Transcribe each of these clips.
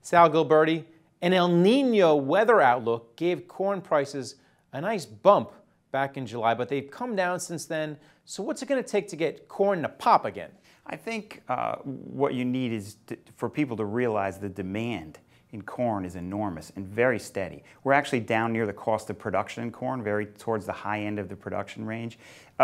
Sal Gilbertie. An El Nino weather outlook gave corn prices a nice bump back in July, but they've come down since then. So what's it going to take to get corn to pop again? I think what you need is for people to realize the demand in corn is enormous and very steady. We're actually down near the cost of production in corn, very towards the high end of the production range.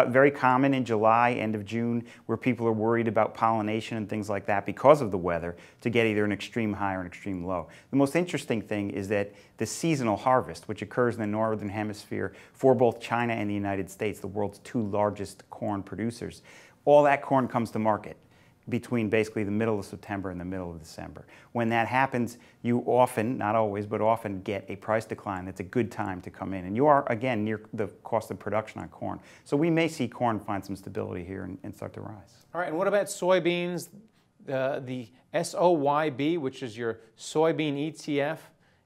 Very common in July, end of June, where people are worried about pollination and things like that because of the weather, to get either an extreme high or an extreme low. The most interesting thing is that the seasonal harvest, which occurs in the northern hemisphere for both China and the United States, the world's two largest corn producers, all that corn comes to market between basically the middle of September and the middle of December. When that happens, you often, not always, but often get a price decline. That's a good time to come in. And you are, again, near the cost of production on corn. So we may see corn find some stability here and start to rise. All right, and what about soybeans? The SOYB, which is your soybean ETF,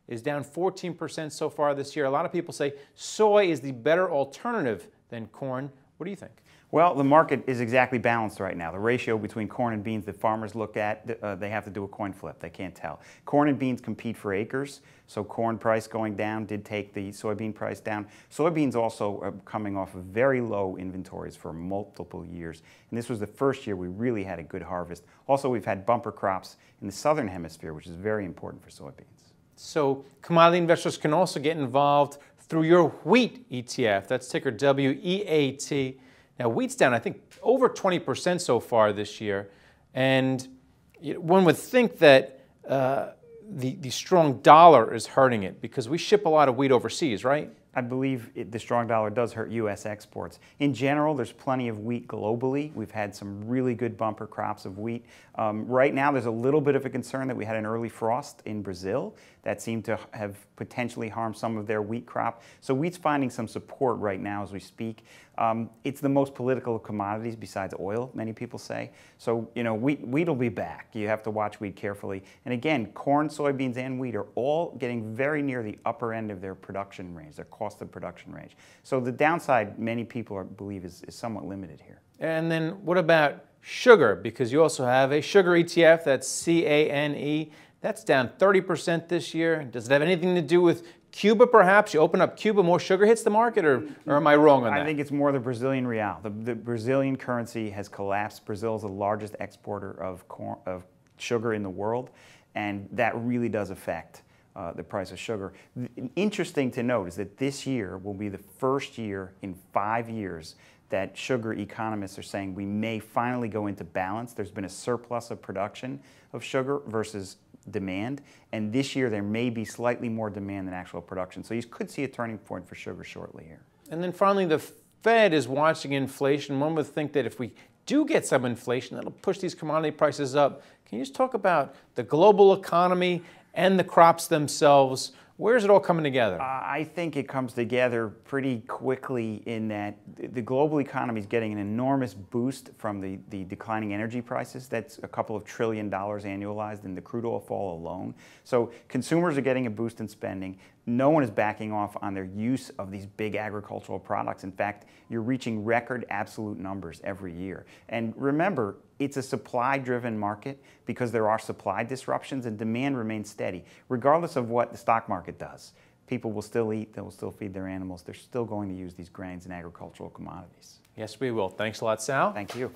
is down 14% so far this year. A lot of people say soy is the better alternative than corn. What do you think? Well, the market is exactly balanced right now. The ratio between corn and beans that farmers look at, they have to do a coin flip. They can't tell. Corn and beans compete for acres, so corn price going down did take the soybean price down. Soybeans also are coming off of very low inventories for multiple years, and this was the first year we really had a good harvest. Also, we've had bumper crops in the southern hemisphere, which is very important for soybeans. So commodity investors can also get involved through your wheat ETF. That's ticker WEAT. Now, wheat's down, I think, over 20% so far this year, and one would think that the strong dollar is hurting it because we ship a lot of wheat overseas, right? I believe the strong dollar does hurt U.S. exports. In general, there's plenty of wheat globally. We've had some really good bumper crops of wheat. Right now, there's a little bit of a concern that we had an early frost in Brazil that seemed to have potentially harmed some of their wheat crop. So wheat's finding some support right now as we speak. It's the most political of commodities besides oil, many people say. So, you know, wheat will be back. You have to watch wheat carefully. And again, corn, soybeans, and wheat are all getting very near the upper end of their production range, their cost of production range. So the downside, many people believe, is somewhat limited here. And then what about sugar? Because you also have a sugar ETF, that's CANE. That's down 30% this year. Does it have anything to do with Cuba, perhaps? You open up Cuba, more sugar hits the market, or am I wrong on that? I think it's more the Brazilian real. The Brazilian currency has collapsed. Brazil is the largest exporter of sugar in the world, and that really does affect the price of sugar. Interesting to note is that this year will be the first year in 5 years that sugar economists are saying we may finally go into balance. There's been a surplus of production of sugar versus demand, and this year there may be slightly more demand than actual production. So you could see a turning point for sugar shortly here. And then finally, the Fed is watching inflation. One would think that if we do get some inflation, that'll push these commodity prices up. Can you just talk about the global economy and the crops themselves? Where is it all coming together? I think it comes together pretty quickly in that the global economy is getting an enormous boost from the declining energy prices. That's a couple of $1 trillion annualized in the crude oil fall alone. So consumers are getting a boost in spending. No one is backing off on their use of these big agricultural products. In fact, you're reaching record absolute numbers every year. And remember, it's a supply-driven market because there are supply disruptions and demand remains steady. Regardless of what the stock market does, people will still eat, they will still feed their animals. They're still going to use these grains and agricultural commodities. Yes, we will. Thanks a lot, Sal. Thank you.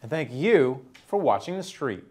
And thank you for watching The Street.